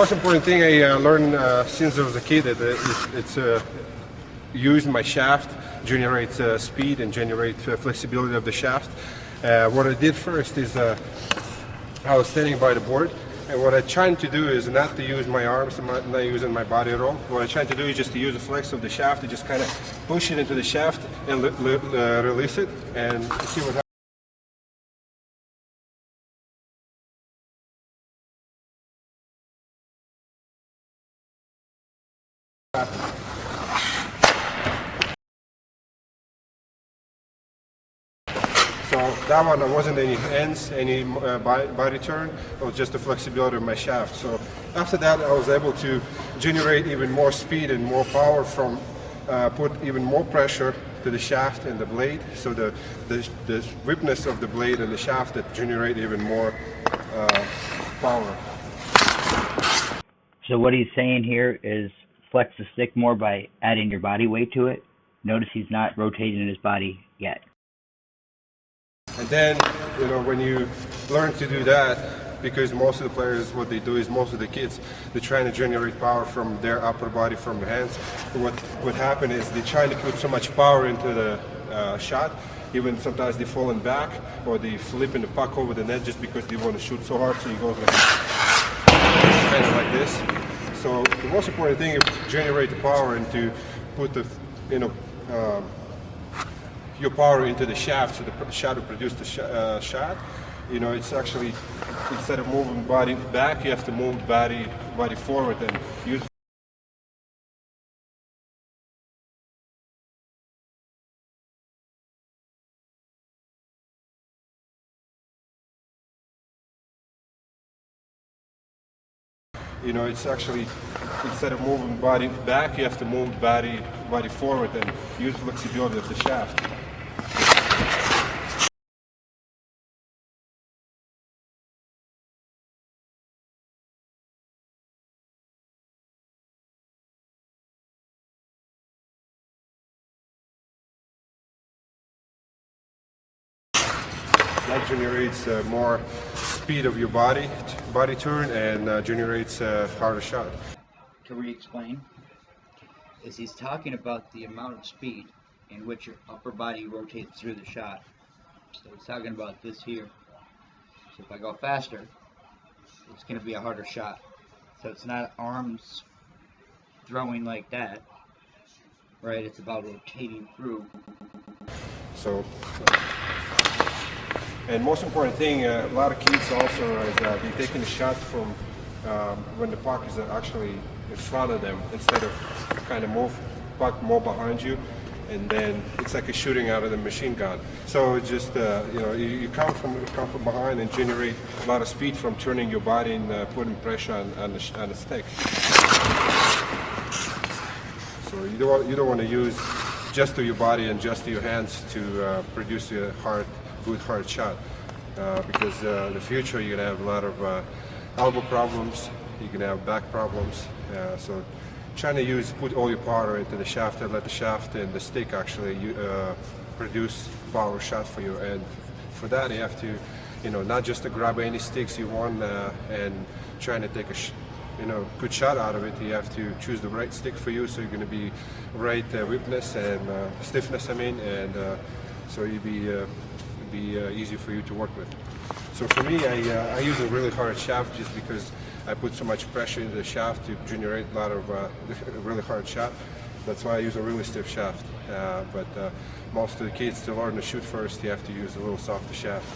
most important thing I learned since I was a kid that it's use my shaft, generate speed and generate flexibility of the shaft. What I did first is I was standing by the board, and what I'm trying to do is not to use my arms, not using my body at all. What I'm trying to do is just to use the flex of the shaft to just kind of push it into the shaft and release it and see what happens. So that one, there wasn't any hands, any body turn, it was just the flexibility of my shaft. So after that, I was able to generate even more speed and more power from, put even more pressure to the shaft and the blade. So the whipness of the blade and the shaft that generate even more power. So what he's saying here is flex the stick more by adding your body weight to it. Notice he's not rotating his body yet. And then, when you learn to do that, because most of the players, what they do is most of the kids, they're trying to generate power from their upper body, from their hands. What happens is they're trying to put so much power into the shot, even sometimes they falling back or they flipping the puck over the net just because they want to shoot so hard, so you go kind of like this. So the most important thing is to generate the power and to put the, your power into the shaft, so the shaft will produce the shot. It's actually, instead of moving body back, you have to move body forward and use. It's actually, instead of moving body back, you have to move body forward and use flexibility of the shaft. That generates more speed of your body turn and generates a harder shot. To re-explain, is he's talking about the amount of speed in which your upper body rotates through the shot. So he's talking about this here. So if I go faster, it's going to be a harder shot. So it's not arms throwing like that, right? It's about rotating through. So, and most important thing, a lot of kids also is they're taking a shot from when the puck is actually in front of them, instead of kind of move puck more behind you, and then it's like a shooting out of the machine gun. So it's just you come from behind and generate a lot of speed from turning your body and putting pressure on the stick. So you don't want to use just to your body and just to your hands to produce a good hard shot, because in the future you're gonna have a lot of elbow problems, you're gonna have back problems. So trying to put all your power into the shaft and let the shaft and the stick actually produce power shot for you. And for that you have to, not just to grab any sticks you want and trying to take a good shot out of it. You have to choose the right stick for you, so you're going to be right whipness and stiffness, and so you'd be easy for you to work with. So for me, I use a really hard shaft just because I put so much pressure into the shaft to generate a lot of really hard shot. That's why I use a really stiff shaft. But most of the kids, to learn to shoot first, you have to use a little softer shaft.